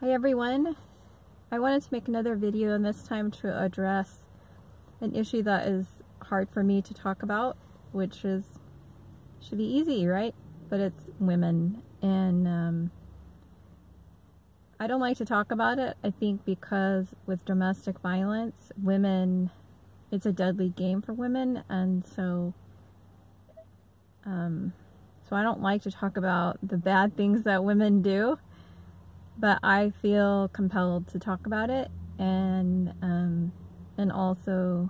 Hi everyone, I wanted to make another video, and this time to address an issue that is hard for me to talk about, which should be easy, right? But it's women, and I don't like to talk about it. I think because with domestic violence, women, it's a deadly game for women, and so I don't like to talk about the bad things that women do. But I feel compelled to talk about it, and also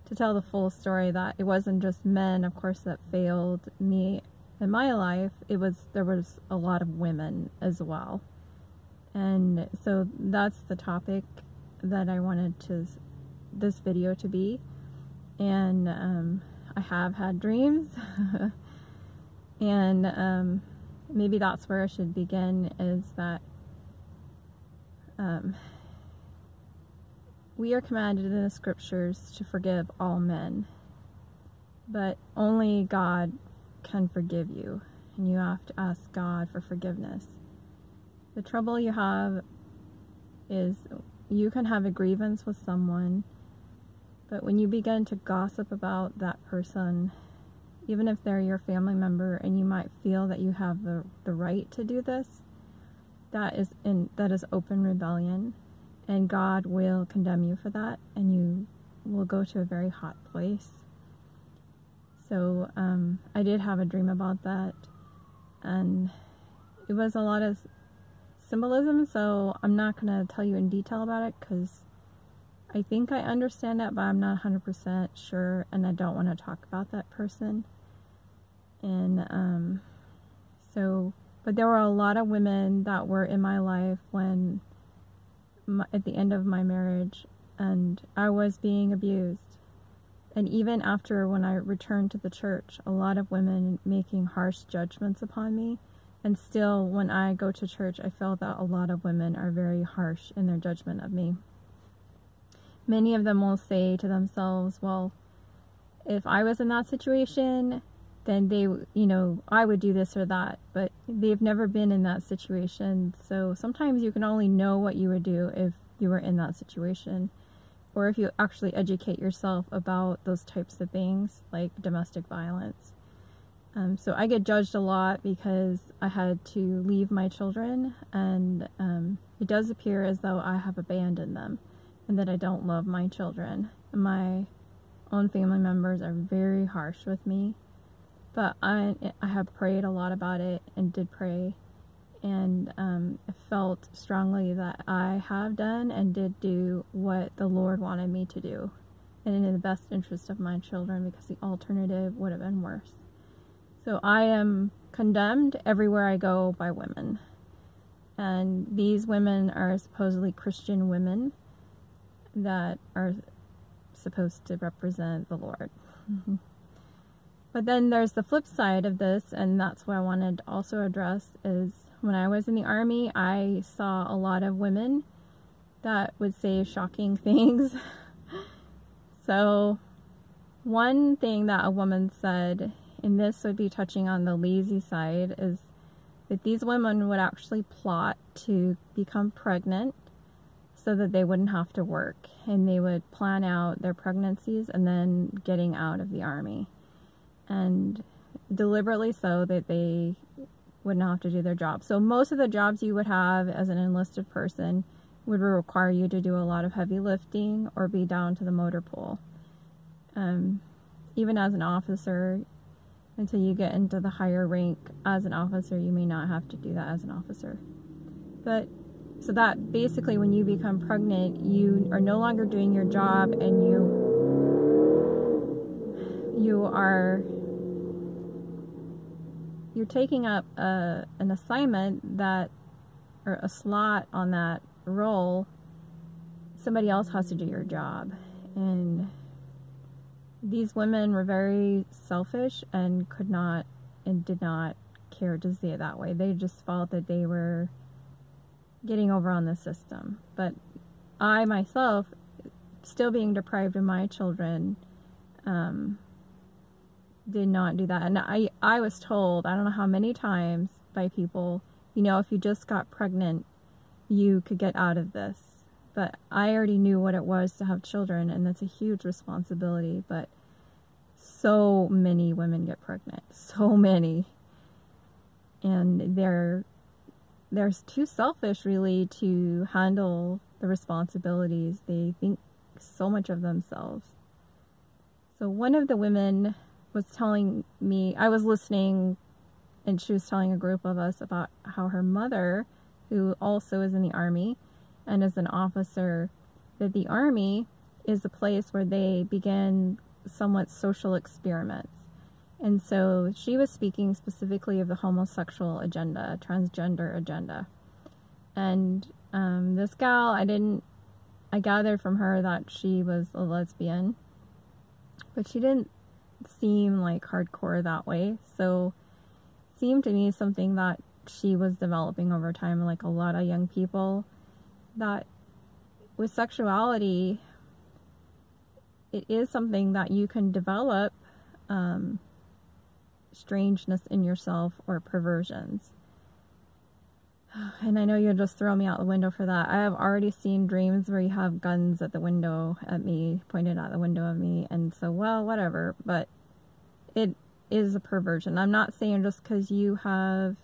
to tell the full story, that it wasn't just men, of course, that failed me in my life. There was a lot of women as well, and so that's the topic that I wanted this video to be. And I have had dreams, and maybe that's where I should begin. Is that we are commanded in the scriptures to forgive all men, but only God can forgive you, and you have to ask God for forgiveness. The trouble you have is you can have a grievance with someone, but when you begin to gossip about that person, even if they're your family member, and you might feel that you have the right to do this, that is open rebellion, and God will condemn you for that, and you will go to a very hot place. So I did have a dream about that, and it was a lot of symbolism, so I'm not going to tell you in detail about it, because I think I understand it, but I'm not 100% sure, and I don't want to talk about that person. And but there were a lot of women that were in my life at the end of my marriage, and I was being abused. And even after, when I returned to the church, a lot of women making harsh judgments upon me. And still, when I go to church, I feel that a lot of women are very harsh in their judgment of me. Many of them will say to themselves, well, if I was in that situation, then I would do this or that, but they've never been in that situation. So sometimes you can only know what you would do if you were in that situation, or if you actually educate yourself about those types of things, like domestic violence. So I get judged a lot because I had to leave my children, and it does appear as though I have abandoned them, and that I don't love my children. My own family members are very harsh with me. But I have prayed a lot about it, and did pray, and I felt strongly that I have done and did do what the Lord wanted me to do, and in the best interest of my children, because the alternative would have been worse. So I am condemned everywhere I go by women, and these women are supposedly Christian women that are supposed to represent the Lord. But then there's the flip side of this, and that's what I wanted to also address, is when I was in the army, I saw a lot of women that would say shocking things. So one thing that a woman said, and this would be touching on the lazy side, is that these women would actually plot to become pregnant so that they wouldn't have to work, and they would plan out their pregnancies and then getting out of the army. And deliberately so that they would not have to do their job. So most of the jobs you would have as an enlisted person would require you to do a lot of heavy lifting or be down to the motor pool. Even as an officer, until you get into the higher rank as an officer, you may not have to do that as an officer. But so that basically, when you become pregnant, you are no longer doing your job, and you're taking up an assignment that, or a slot on that role. Somebody else has to do your job. And these women were very selfish and did not care to see it that way. They just felt that they were getting over on the system. But I myself, still being deprived of my children, did not do that. And I was told, I don't know how many times by people, if you just got pregnant, you could get out of this. But I already knew what it was to have children, and that's a huge responsibility. But so many women get pregnant. So many. And they're too selfish, really, to handle the responsibilities. They think so much of themselves. So one of the women was telling me, I was listening, and she was telling a group of us about how her mother, who also is in the Army and is an officer, that the Army is a place where they begin somewhat social experiments. And so she was speaking specifically of the homosexual agenda, transgender agenda. And this gal, I gathered from her that she was a lesbian, but she didn't seem like hardcore that way. So it seemed to me something that she was developing over time, like a lot of young people, that with sexuality, it is something that you can develop strangeness in yourself or perversions. And I know you'll just throw me out the window for that. I have already seen dreams where you have guns at the window at me, pointed at the window of me, and so, well, whatever, but it is a perversion. I'm not saying just because you have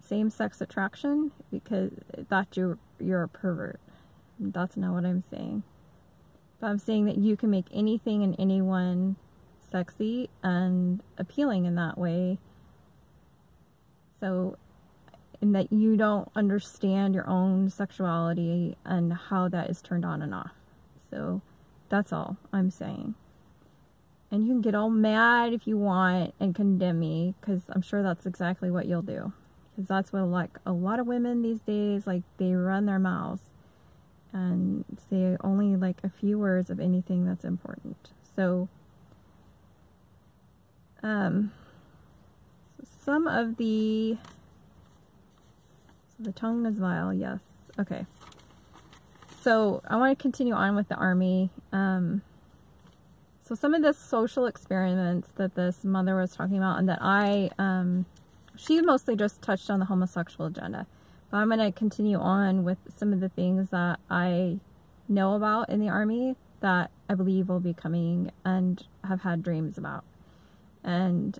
same-sex attraction, because that you're a pervert. That's not what I'm saying. But I'm saying that you can make anything and anyone sexy and appealing in that way. So, in that you don't understand your own sexuality and how that is turned on and off. So, that's all I'm saying. And you can get all mad if you want and condemn me, because I'm sure that's exactly what you'll do. Because that's what, like, a lot of women these days, like, they run their mouths and say only, like, a few words of anything that's important. So, some of the tongue is vile, yes. Okay. So, I want to continue on with the Army. So some of the social experiments that this mother was talking about, and that she mostly just touched on the homosexual agenda. But I'm going to continue on with some of the things that I know about in the Army that I believe will be coming and have had dreams about. And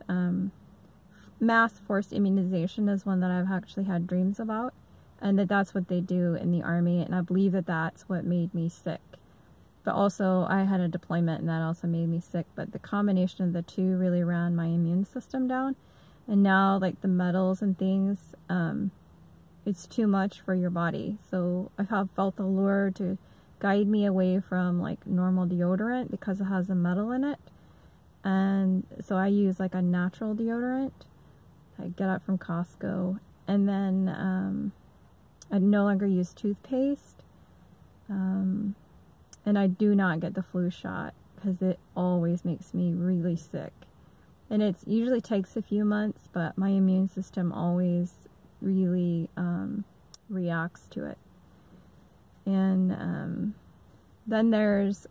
mass forced immunization is one that I've actually had dreams about, and that's what they do in the Army, and I believe that that's what made me sick. But also, I had a deployment, and that also made me sick, but the combination of the two really ran my immune system down. And now, like, the metals and things, it's too much for your body. So I have felt the lure to guide me away from, like, normal deodorant because it has a metal in it. And so I use, like, a natural deodorant. I get it from Costco. And then I no longer use toothpaste. And I do not get the flu shot because it always makes me really sick. And it usually takes a few months, but my immune system always really reacts to it. And then there's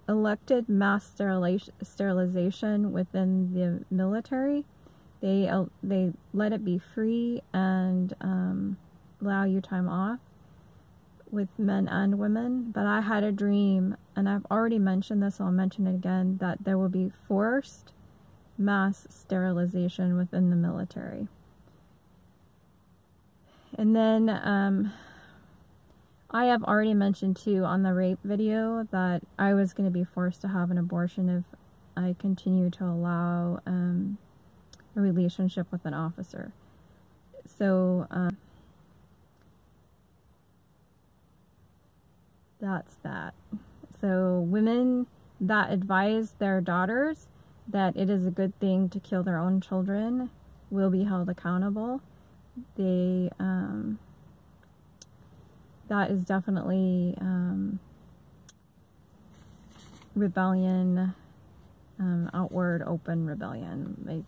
elected mass sterilization within the military. They let it be free and allow you time off with men and women. But I had a dream, and I've already mentioned this, so I'll mention it again, that there will be forced mass sterilization within the military. And then I have already mentioned too on the rape video that I was going to be forced to have an abortion if I continue to allow a relationship with an officer. So that's that. So women that advise their daughters that it is a good thing to kill their own children will be held accountable. They that is definitely rebellion, outward open rebellion. Like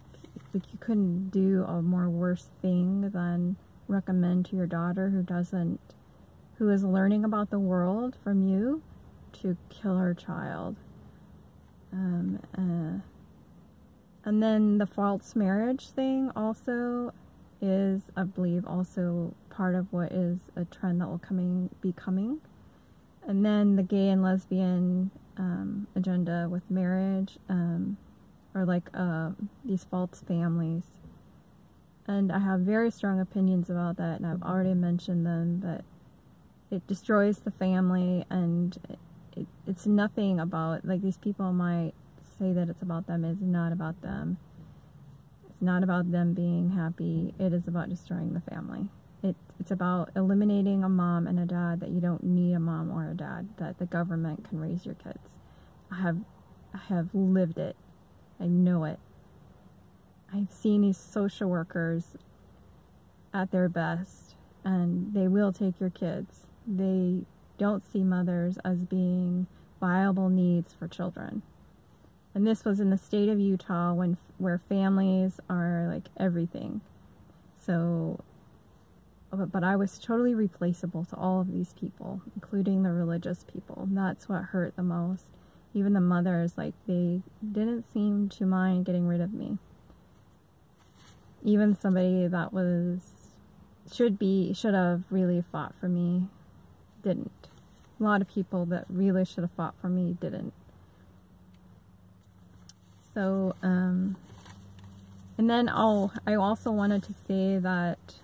you couldn't do a more worse thing than recommend to your daughter who is learning about the world from you to kill her child. And then the false marriage thing also is, I believe, also part of what is a trend that will be coming. And then the gay and lesbian agenda with marriage, or like these false families. And I have very strong opinions about that, and I've already mentioned them, but it destroys the family, and it's nothing about, like, these people might say that it's about them. It's not about them. It's not about them being happy. It is about destroying the family. It's about eliminating a mom and a dad, that you don't need a mom or a dad, that the government can raise your kids. I have lived it. I know it. I've seen these social workers at their best, and they will take your kids. They don't see mothers as being viable needs for children. And this was in the state of Utah, where families are like everything. So, but I was totally replaceable to all of these people, including the religious people. And that's what hurt the most. Even the mothers, like, they didn't seem to mind getting rid of me. Even somebody that should have really fought for me didn't. A lot of people that really should have fought for me didn't. So, and then I also wanted to say that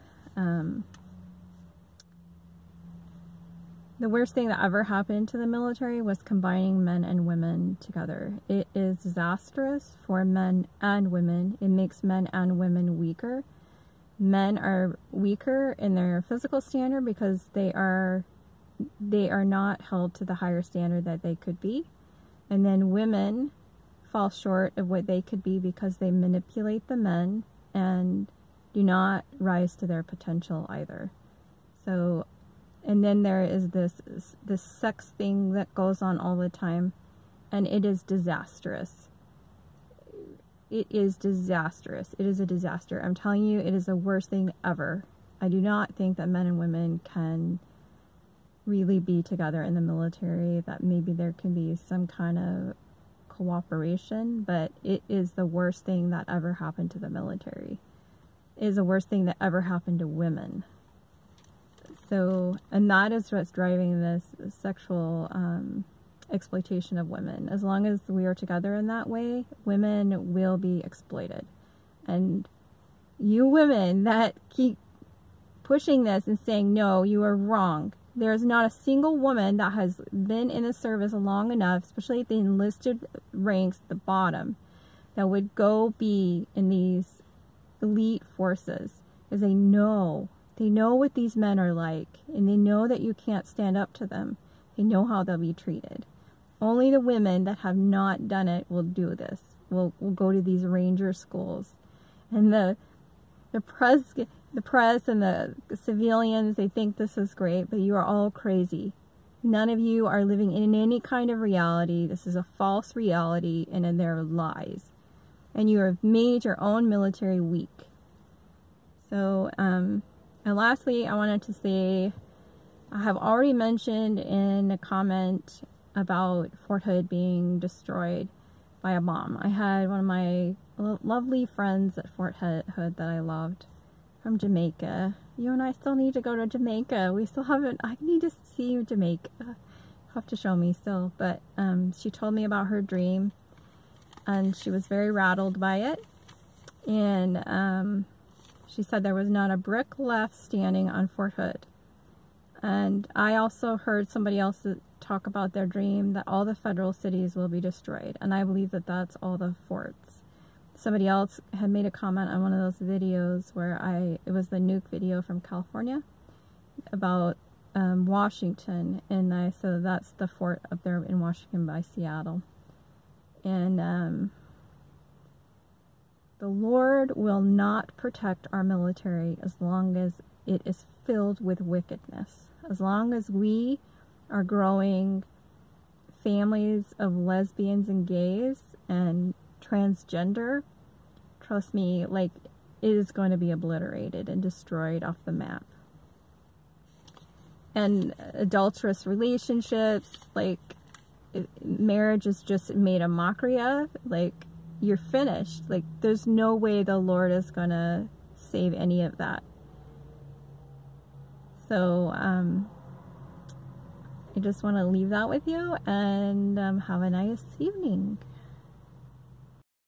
the worst thing that ever happened to the military was combining men and women together. It is disastrous for men and women. It makes men and women weaker. Men are weaker in their physical standard because they are not held to the higher standard that they could be. And then women fall short of what they could be because they manipulate the men and do not rise to their potential either. So, and then there is this sex thing that goes on all the time, and it is disastrous. It is disastrous. It is a disaster. I'm telling you, it is the worst thing ever. I do not think that men and women can really be together in the military, that maybe there can be some kind of cooperation, but it is the worst thing that ever happened to the military. It is the worst thing that ever happened to women. So, and that is what's driving this sexual exploitation of women. As long as we are together in that way, women will be exploited. And you women that keep pushing this and saying, no, you are wrong. There is not a single woman that has been in the service long enough, especially at the enlisted ranks at the bottom, that would go be in these elite forces, because they know what these men are like, and they know that you can't stand up to them. They know how they'll be treated. Only the women that have not done it will do this. Will go to these ranger schools, and the press and the civilians, they think this is great, but you are all crazy. None of you are living in any kind of reality. This is a false reality, and they're lies. And you have made your own military weak. So, and lastly, I wanted to say, I have already mentioned in a comment about Fort Hood being destroyed by a bomb. I had one of my lovely friends at Fort Hood that I loved, from Jamaica. You and I still need to go to Jamaica. We still haven't, I need to see Jamaica. You have to show me still. But she told me about her dream, and she was very rattled by it. And she said there was not a brick left standing on Fort Hood. And I also heard somebody else talk about their dream that all the federal cities will be destroyed. And I believe that that's all the forts. Somebody else had made a comment on one of those videos where it was the nuke video from California about Washington. And I said that's the fort up there in Washington by Seattle. And the Lord will not protect our military as long as it is filled with wickedness. As long as we are growing families of lesbians and gays and transgender, trust me, like, it is going to be obliterated and destroyed off the map. And adulterous relationships, like, marriage is just made a mockery of. Like, you're finished. Like, there's no way the Lord is gonna save any of that. So I just want to leave that with you, and have a nice evening.